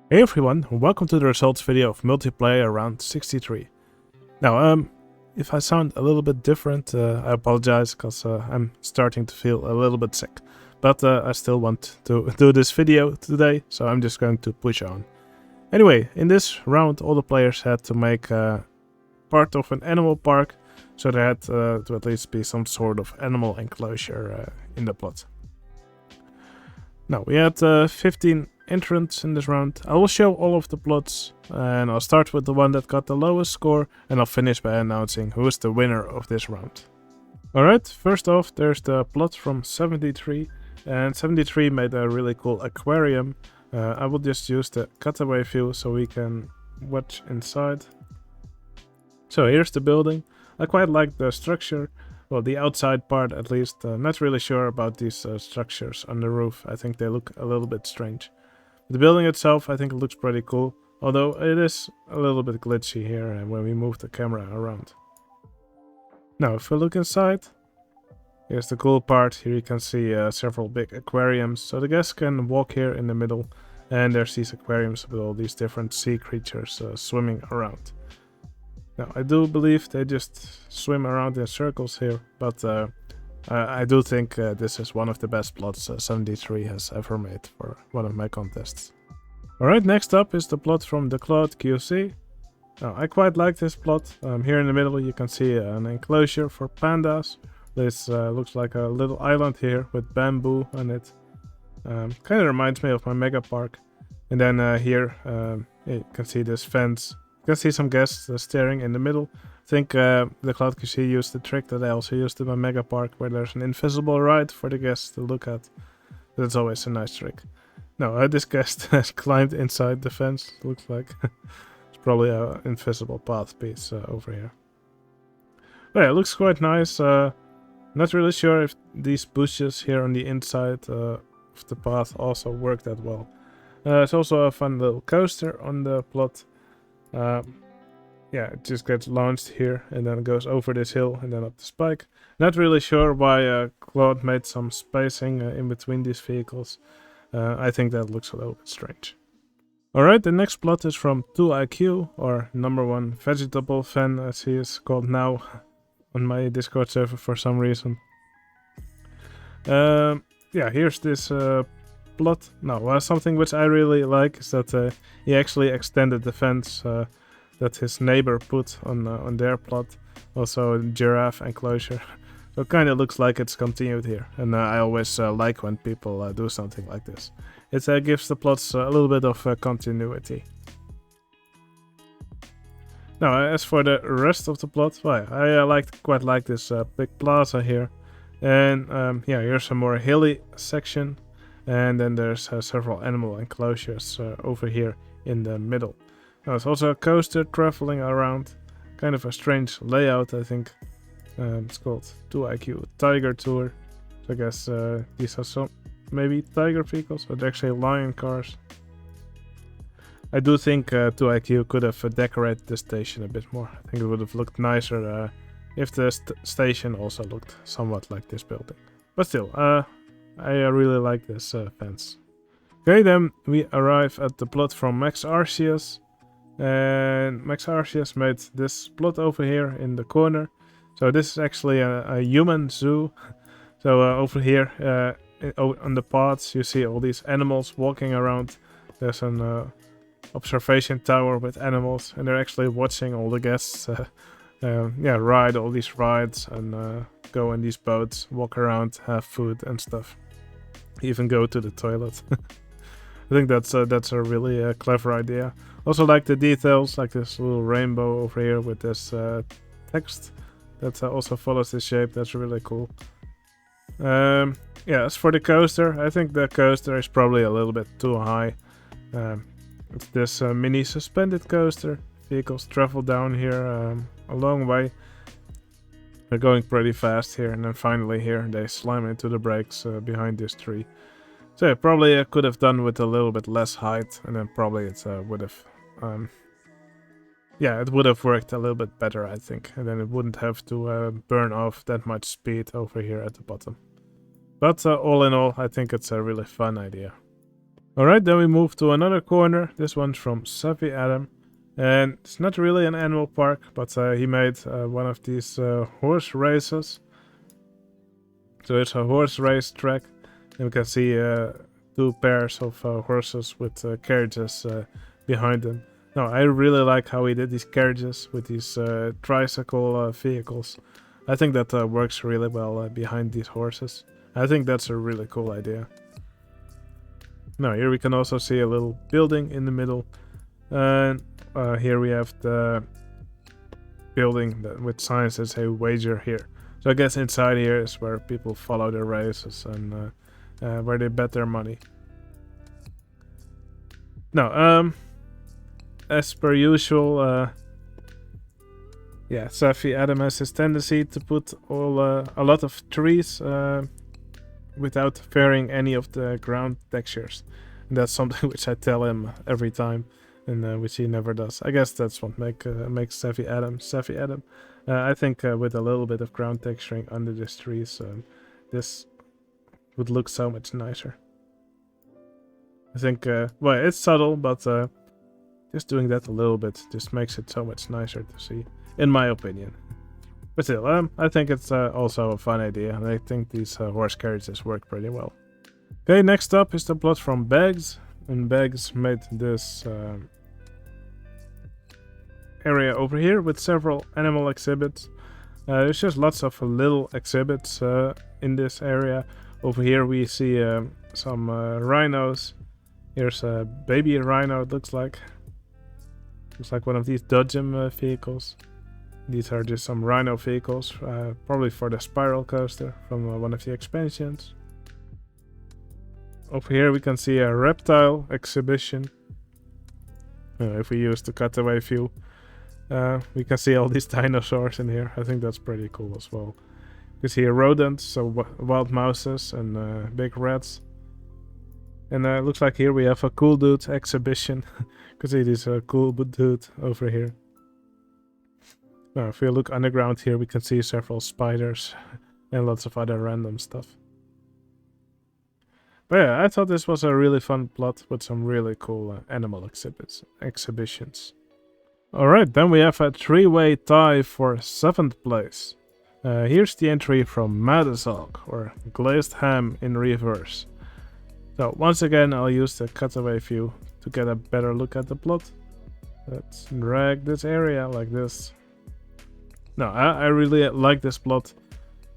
Hey everyone, welcome to the results video of multiplayer round 63. Now, if I sound a little bit different, I apologize because I'm starting to feel a little bit sick. But I still want to do this video today, so I'm just going to push on. Anyway, in this round all the players had to make part of an animal park, so there had to at least be some sort of animal enclosure in the plot. Now, we had 15 entrants in this round. I will show all of the plots, and I'll start with the one that got the lowest score, and I'll finish by announcing who is the winner of this round. Alright, first off there's the plot from 73, and 73 made a really cool aquarium. I will just use the cutaway view so we can watch inside. So here's the building. I quite like the structure. Well, the outside part at least. Not really sure about these structures on the roof. I think they look a little bit strange. The building itself, I think it looks pretty cool. Although it is a little bit glitchy here when we move the camera around. Now, if we look inside, here's the cool part. Here you can see several big aquariums. So the guests can walk here in the middle. And there's these aquariums with all these different sea creatures swimming around. Now, I do believe they just swim around in circles here, but I do think this is one of the best plots 73 has ever made for one of my contests. Alright, next up is the plot from the Cloud QC. Now, I quite like this plot. Here in the middle you can see an enclosure for pandas. This looks like a little island here with bamboo on it. Kind of reminds me of my mega park. And then here you can see this fence. You can see some guests staring in the middle. I think the Cloud QC used the trick that I also used in my mega park, where there's an invisible ride for the guests to look at. That's always a nice trick. No, this guest has climbed inside the fence, looks like. It's probably an invisible path piece over here. But yeah, it looks quite nice. Not really sure if these bushes here on the inside of the path also work that well. It's also a fun little coaster on the plot. Yeah, it just gets launched here and then goes over this hill and then up the spike. Not really sure why Claude made some spacing in between these vehicles. I think that looks a little bit strange. Alright, the next plot is from 2IQ, or number one vegetable fan as he is called now on my Discord server for some reason. Yeah, here's this plot. Now, something which I really like is that he actually extended the fence that his neighbor put on their plot. Also a giraffe enclosure. So it kind of looks like it's continued here. And I always like when people do something like this. It gives the plots a little bit of continuity. Now, as for the rest of the plot, well, I quite like this big plaza here. And yeah, here's a more hilly section. And then there's several animal enclosures over here in the middle. Now, there's also a coaster traveling around. Kind of a strange layout, I think. It's called 2IQ Tiger Tour. So I guess these are some maybe tiger vehicles, but actually lion cars. I do think 2IQ could have decorated the station a bit more. I think it would have looked nicer if the station also looked somewhat like this building. But still, I really like this fence. Okay, then we arrive at the plot from Max Arceus. And Max Arceus made this plot over here in the corner. So this is actually a human zoo. So over here on the paths you see all these animals walking around. There's an observation tower with animals, and they're actually watching all the guests yeah, ride all these rides and go in these boats, walk around, have food and stuff. Even go to the toilet. I think that's a really clever idea. Also like the details, like this little rainbow over here with this text that also follows this shape. That's really cool. Yeah, as for the coaster, I think the coaster is probably a little bit too high. It's this mini suspended coaster. Vehicles travel down here a long way. They're going pretty fast here, and then finally here they slam into the brakes behind this tree. So yeah, probably I could have done with a little bit less height, and then probably it would have, yeah, it would have worked a little bit better, I think, and then it wouldn't have to burn off that much speed over here at the bottom. But all in all, I think it's a really fun idea. Alright, then we move to another corner. This one's from Savvy Adam. And it's not really an animal park, but he made one of these horse races. So it's a horse race track. And we can see 2 pairs of horses with carriages behind them. Now, I really like how he did these carriages with these tricycle vehicles. I think that works really well behind these horses. I think that's a really cool idea. Now, here we can also see a little building in the middle. And here we have the building with signs that say wager here. So I guess inside here is where people follow their races and where they bet their money. Now, as per usual, yeah, Savvy Adam has this tendency to put a lot of trees without varying any of the ground textures. And that's something which I tell him every time, and which he never does. I guess that's what makes Savvy Adam Savvy Adam. I think with a little bit of ground texturing under these trees, this would look so much nicer. I think, well, it's subtle, but just doing that a little bit just makes it so much nicer to see, in my opinion. But still, I think it's also a fun idea, and I think these horse carriages work pretty well. Okay, next up is the plot from Bags, and Bags made this area over here with several animal exhibits. There's just lots of little exhibits in this area. Over here we see some rhinos. Here's a baby rhino, it looks like. Looks like one of these Dodgem vehicles. These are just some rhino vehicles, probably for the spiral coaster from one of the expansions. Over here we can see a reptile exhibition. If we use the cutaway view, we can see all these dinosaurs in here. I think that's pretty cool as well. You can see rodents, so wild mouses and big rats. And it looks like here we have a cool dude exhibition. You can see this cool dude over here. Now, if we look underground here, we can see several spiders and lots of other random stuff. But yeah, I thought this was a really fun plot with some really cool animal exhibitions. Alright, then we have a 3-way tie for 7th place. Here's the entry from Madazog, or glazed ham in reverse. So once again, I'll use the cutaway view to get a better look at the plot. Let's drag this area like this. No, I really like this plot.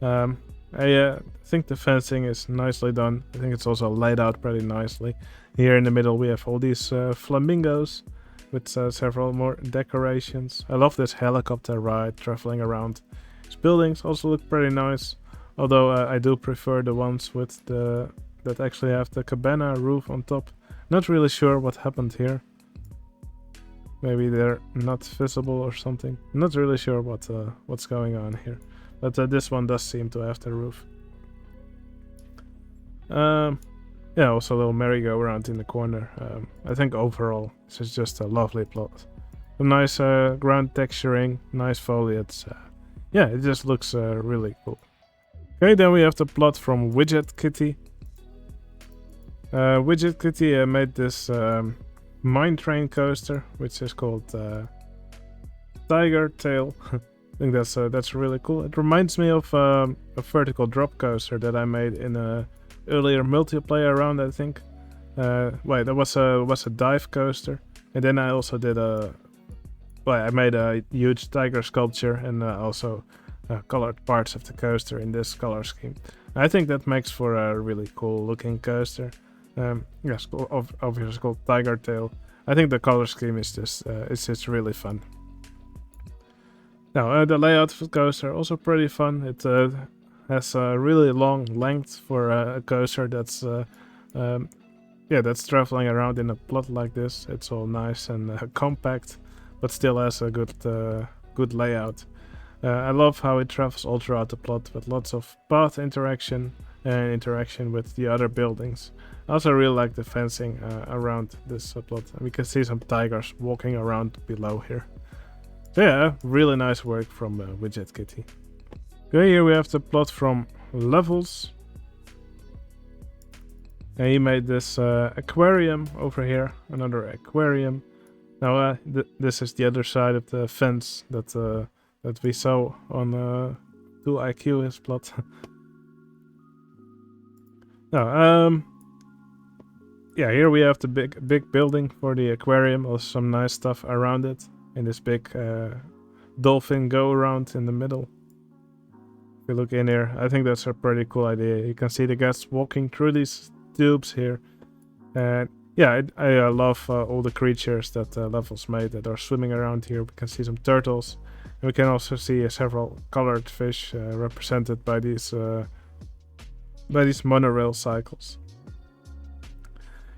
I think the fencing is nicely done. I think it's also laid out pretty nicely. Here in the middle we have all these flamingos with several more decorations. I love this helicopter ride traveling around. These buildings also look pretty nice, although I do prefer the ones with that actually have the cabana roof on top. Not really sure what happened here. Maybe they're not visible or something. Not really sure what's going on here. But this one does seem to have the roof. Yeah, also a little merry-go-round in the corner. I think overall this is just a lovely plot. A nice ground texturing, nice foliage. Yeah, it just looks really cool. Okay, then we have the plot from Widget Kitty. Widget Kitty made this mine train coaster, which is called Tiger Tail. I think that's really cool. It reminds me of a vertical drop coaster that I made in a earlier multiplayer round, I think. Wait, that was a dive coaster, and then I also did I made a huge tiger sculpture and also colored parts of the coaster in this color scheme. I think that makes for a really cool looking coaster. Yes, obviously called Tiger Tail. I think the color scheme is just it's just really fun. Now the layout of the coaster also pretty fun. It has a really long length for a coaster that's that's traveling around in a plot like this. It's all nice and compact, but still has a good layout. I love how it travels all throughout the plot with lots of path interaction and interaction with the other buildings. I also really like the fencing around this plot. We can see some tigers walking around below here. So yeah, really nice work from Widget Kitty. Okay, here we have the plot from Levels. And he made this aquarium over here, another aquarium. Now this is the other side of the fence that we saw on 2IQ his plot. Now, yeah, here we have the big building for the aquarium. Also some nice stuff around it, and this big dolphin go around in the middle. If you look in here, I think that's a pretty cool idea. You can see the guests walking through these tubes here, and yeah, I love all the creatures that levels made that are swimming around here. We can see some turtles, and we can also see several colored fish represented by these monorail cycles.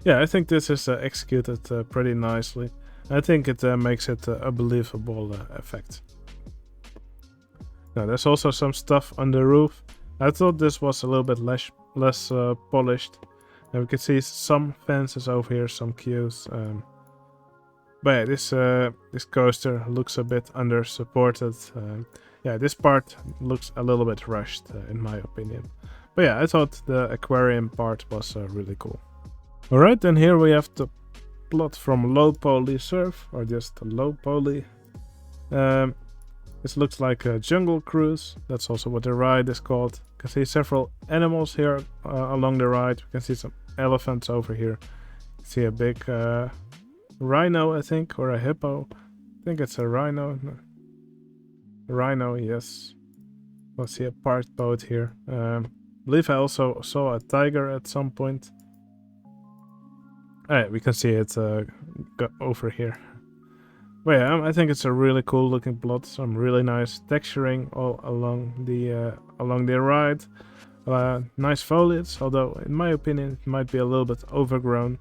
Yeah, I think this is executed pretty nicely. I think it makes it a believable effect. Now, there's also some stuff on the roof. I thought this was a little bit less polished. And we can see some fences over here, some queues. But yeah, this coaster looks a bit under supported. Yeah, this part looks a little bit rushed, in my opinion. But yeah, I thought the aquarium part was really cool. Alright, and here we have the plot from Low Poly Surf, or just Low Poly. This looks like a jungle cruise. That's also what the ride is called. You can see several animals here along the ride. We can see some elephants over here. You can see a big rhino, I think, or a hippo. I think it's a rhino. No. Rhino, yes. We'll see a parked boat here. I believe I also saw a tiger at some point. Alright, we can see it go over here. But yeah, I think it's a really cool looking plot. Some really nice texturing all along the ride. Nice foliage, although in my opinion it might be a little bit overgrown.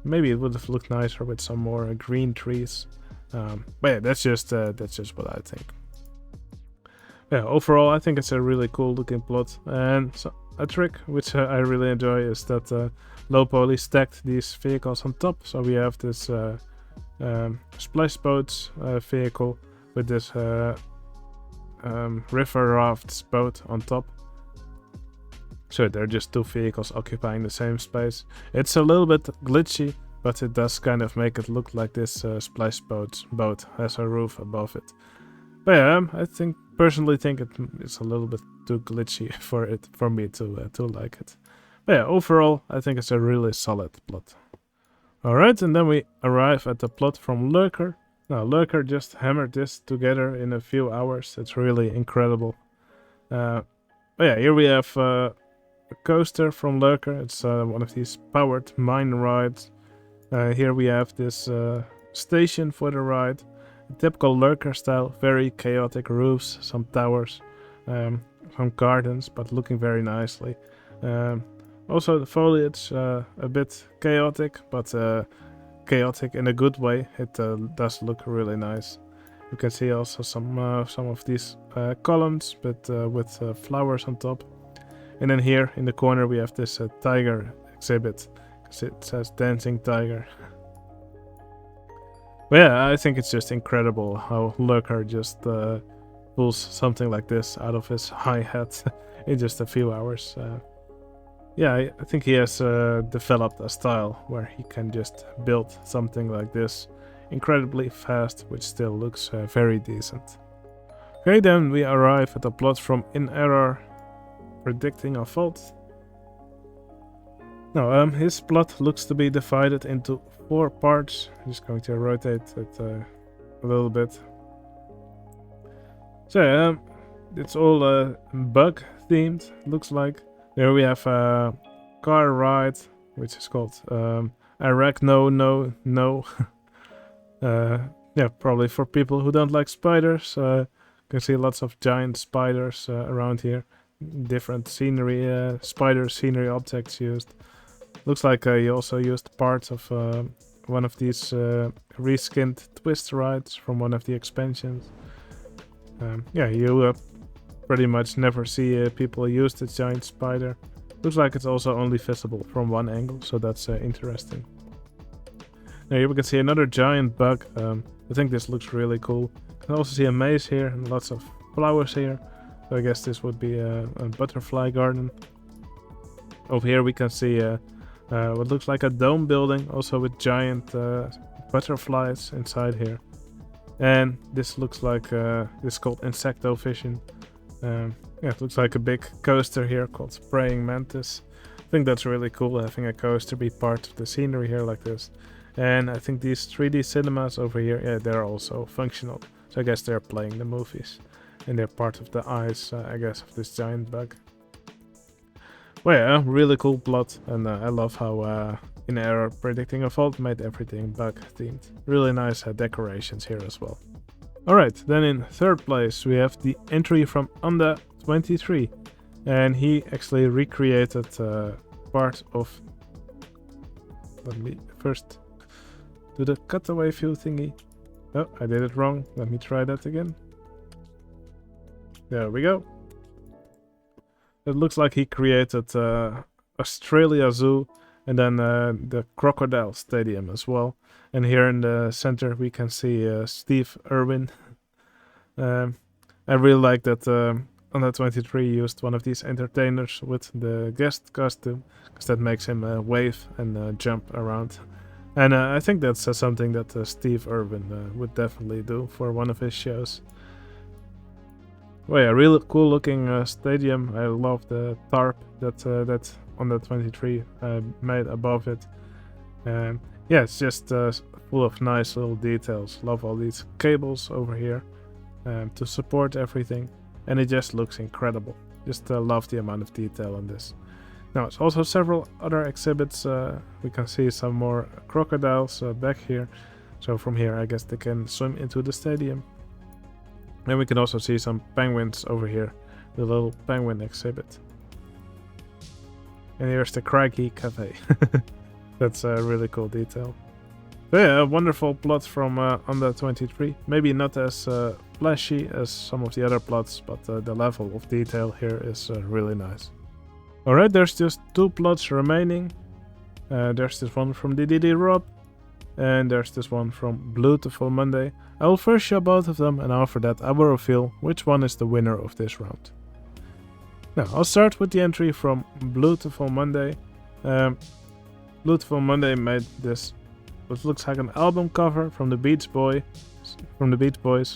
Maybe it would have looked nicer with some more green trees. But yeah, that's just what I think. Yeah, overall I think it's a really cool looking plot. And so a trick which I really enjoy is that Low Poly stacked these vehicles on top. So we have this splash boats vehicle with this river rafts boat on top. So they're just two vehicles occupying the same space. It's a little bit glitchy, but it does kind of make it look like this splash boat has a roof above it. But yeah, I personally think it's a little bit too glitchy for me to like it. But yeah, overall I think it's a really solid plot. Alright, and then we arrive at the plot from Lurker. Now Lurker just hammered this together in a few hours. It's really incredible. But yeah, here we have a coaster from Lurker. It's one of these powered mine rides. Here we have this station for the ride. Typical Lurker style, very chaotic roofs, some towers, some gardens, but looking very nicely. Also the foliage a bit chaotic, but chaotic in a good way. It does look really nice. You can see also some of these columns, but with flowers on top. And then here in the corner we have this tiger exhibit. It says Dancing Tiger. But yeah, I think it's just incredible how Lurker just pulls something like this out of his hi-hat in just a few hours. Yeah, I think he has developed a style where he can just build something like this incredibly fast, which still looks very decent. Okay, then we arrive at the plot from In Error, Predicting a Fault. Now, his plot looks to be divided into 4 parts. I'm just going to rotate it a little bit. So yeah, it's all bug themed, looks like. There we have a car ride, which is called No. Yeah, probably for people who don't like spiders. You can see lots of giant spiders around here. Different scenery, spider scenery objects used. Looks like he also used parts of one of these reskinned twist rides from one of the expansions. Yeah, you pretty much never see people use this giant spider. Looks like it's also only visible from one angle, so that's interesting. Now here we can see another giant bug. I think this looks really cool. You can also see a maze here and lots of flowers here. So I guess this would be a butterfly garden. Over here we can see What looks like a dome building, also with giant butterflies inside here. And this looks like, this is called Insectovision. Yeah, it looks like a big coaster here called Praying Mantis. I think that's really cool, having a coaster be part of the scenery here like this. And I think these 3D cinemas over here, yeah, they're also functional. So I guess they're playing the movies. And they're part of the eyes, I guess, of this giant bug. Well, yeah, really cool plot. And I love how in Error Predicting a Fault made everything bug themed. Really nice decorations here as well. Alright, then in third place we have the entry from Anda23. And he actually recreated part of... Let me first do the cutaway view thingy. Oh, I did it wrong. Let me try that again. There we go. It looks like he created Australia Zoo and then the Crocodile Stadium as well. And here in the center we can see Steve Irwin. I really like that Under 23 used one of these entertainers with the guest costume, because that makes him wave and jump around. And I think that's something that Steve Irwin would definitely do for one of his shows. Well, yeah, really cool looking stadium. I love the tarp that Under 23 made above it. And yeah, it's just full of nice little details. Love all these cables over here to support everything. And it just looks incredible. Just love the amount of detail on this. Now, it's also several other exhibits. We can see some more crocodiles back here. So from here, I guess they can swim into the stadium. And we can also see some penguins over here. The little penguin exhibit. And here's the Crikey Cafe. That's a really cool detail. So yeah, a wonderful plot from Under 23. Maybe not as flashy as some of the other plots, but the level of detail here is really nice. Alright, there's just 2 plots remaining. There's this one from DDD Rob, and there's this one from Beautiful Monday. I will first show both of them, and after that I will reveal which one is the winner of this round. Now, I'll start with the entry from Beautiful Monday. Beautiful Monday made this, what looks like an album cover from the Beach Boys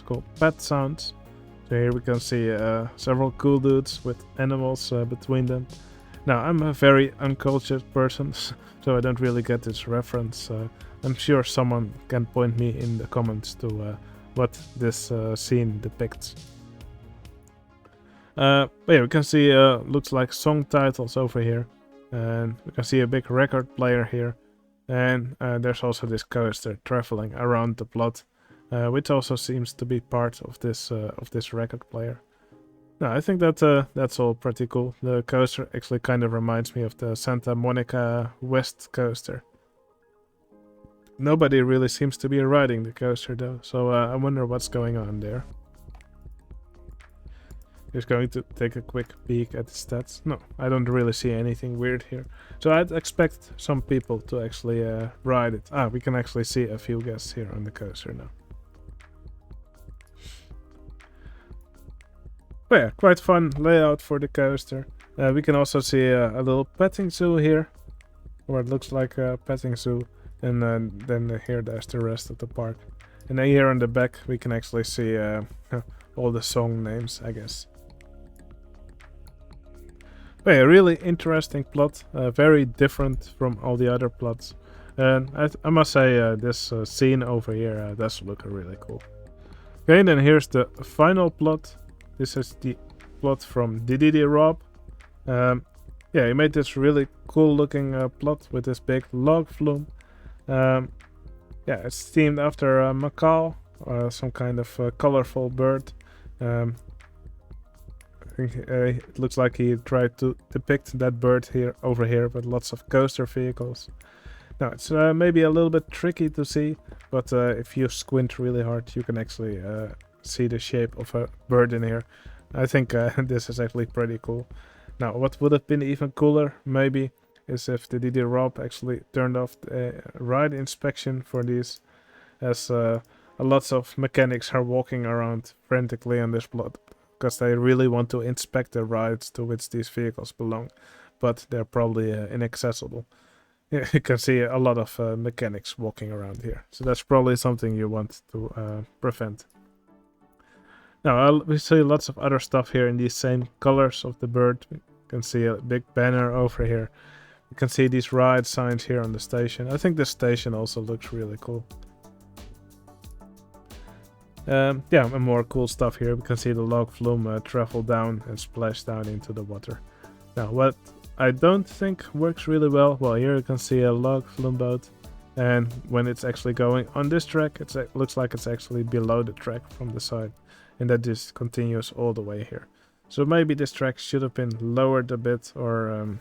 called Pet Sounds. So here we can see several cool dudes with animals between them. Now, I'm a very uncultured person, so I don't really get this reference. I'm sure someone can point me in the comments to what this scene depicts. But yeah, we can see looks like song titles over here. And we can see a big record player here. And there's also this coaster traveling around the plot, which also seems to be part of this record player. No, I think that that's all pretty cool. The coaster actually kind of reminds me of the Santa Monica West coaster. Nobody really seems to be riding the coaster though, so I wonder what's going on there. Just going to take a quick peek at the stats. No, I don't really see anything weird here. So I'd expect some people to actually ride it. Ah, we can actually see a few guests here on the coaster now. But yeah, quite fun layout for the coaster. We can also see a little petting zoo here, or it looks like a petting zoo. And then here there's the rest of the park. And then here on the back we can actually see all the song names, I guess. But yeah, really interesting plot, very different from all the other plots. And I must say this scene over here does look really cool. Okay, then here's the final plot. This is the plot from DDD Rob. Yeah, he made this really cool looking plot with this big log flume. Yeah, it's themed after a macaw, some kind of colorful bird. I think it looks like he tried to depict that bird here over here with lots of coaster vehicles. Now, it's maybe a little bit tricky to see, but if you squint really hard, you can actually see the shape of a bird in here. I think this is actually pretty cool. Now, what would have been even cooler, maybe, is if the DD Rob actually turned off the ride inspection for these, as lots of mechanics are walking around frantically on this plot, because they really want to inspect the rides to which these vehicles belong, but they're probably inaccessible. You can see a lot of mechanics walking around here. So that's probably something you want to prevent. Now, we see lots of other stuff here in these same colors of the bird. You can see a big banner over here. You can see these ride signs here on the station. I think the station also looks really cool. Yeah, and more cool stuff here. We can see the log flume travel down and splash down into the water. Now, what I don't think works really well, well, here you can see a log flume boat. And when it's actually going on this track, it looks like it's actually below the track from the side. And that just continues all the way here. So maybe this track should have been lowered a bit, or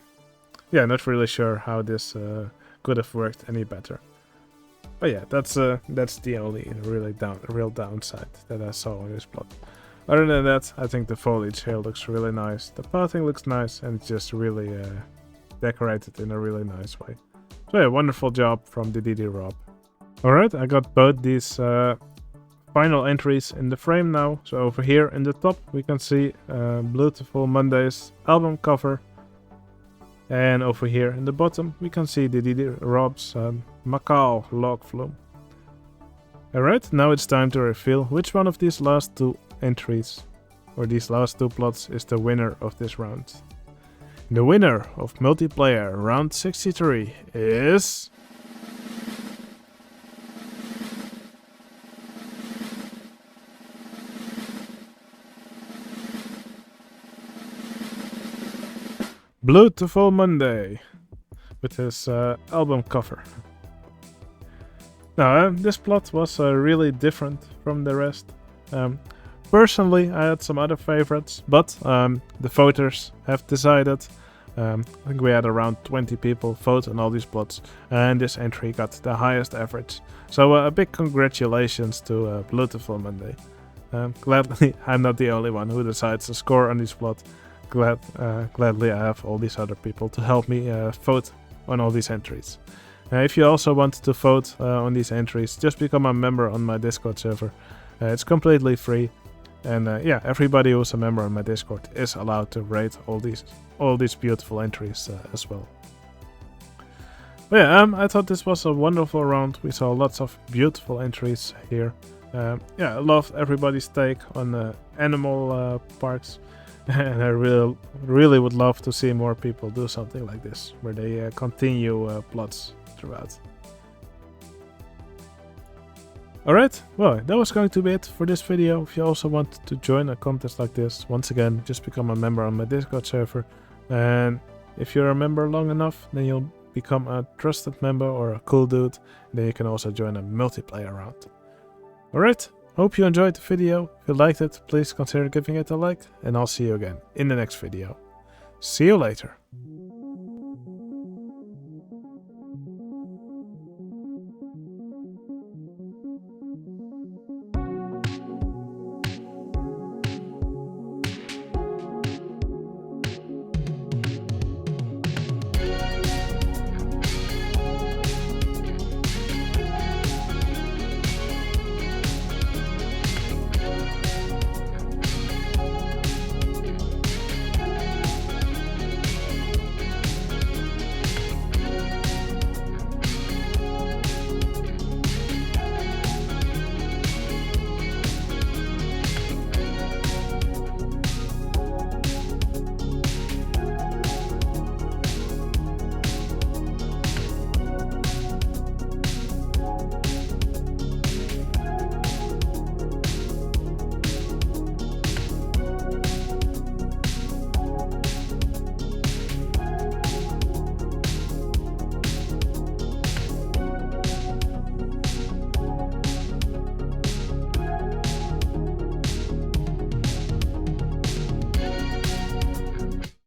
yeah, not really sure how this could have worked any better. But yeah, that's the only real downside that I saw on this plot. Other than that, I think the foliage here looks really nice. The pathing looks nice, and it's just really decorated in a really nice way. So yeah, wonderful job from the DD Rob. Alright, I got both these final entries in the frame now. So over here in the top we can see Beautiful Monday's album cover. And over here in the bottom we can see the DD Rob's Macau log flume. Alright, now it's time to reveal which one of these last two entries, or these last two plots, is the winner of this round. The winner of multiplayer round 63 is... Beautiful Monday, with his album cover. Now, this plot was really different from the rest. Personally, I had some other favorites, but the voters have decided. I think we had around 20 people vote on all these plots, and this entry got the highest average. So a big congratulations to Beautiful Monday. Gladly, I'm not the only one who decides to score on this plot. Gladly I have all these other people to help me vote on all these entries. If you also want to vote on these entries, just become a member on my Discord server. It's completely free, and yeah, everybody who's a member on my Discord is allowed to rate all these beautiful entries as well. But yeah, I thought this was a wonderful round. We saw lots of beautiful entries here. Yeah, I love everybody's take on animal parks. And I really would love to see more people do something like this, where they continue plots throughout. Alright, well, that was going to be it for this video. If you also want to join a contest like this, once again, just become a member on my Discord server. And if you're a member long enough, then you'll become a trusted member or a cool dude. Then you can also join a multiplayer round. Alright. Hope you enjoyed the video. If you liked it, please consider giving it a like, and I'll see you again in the next video. See you later.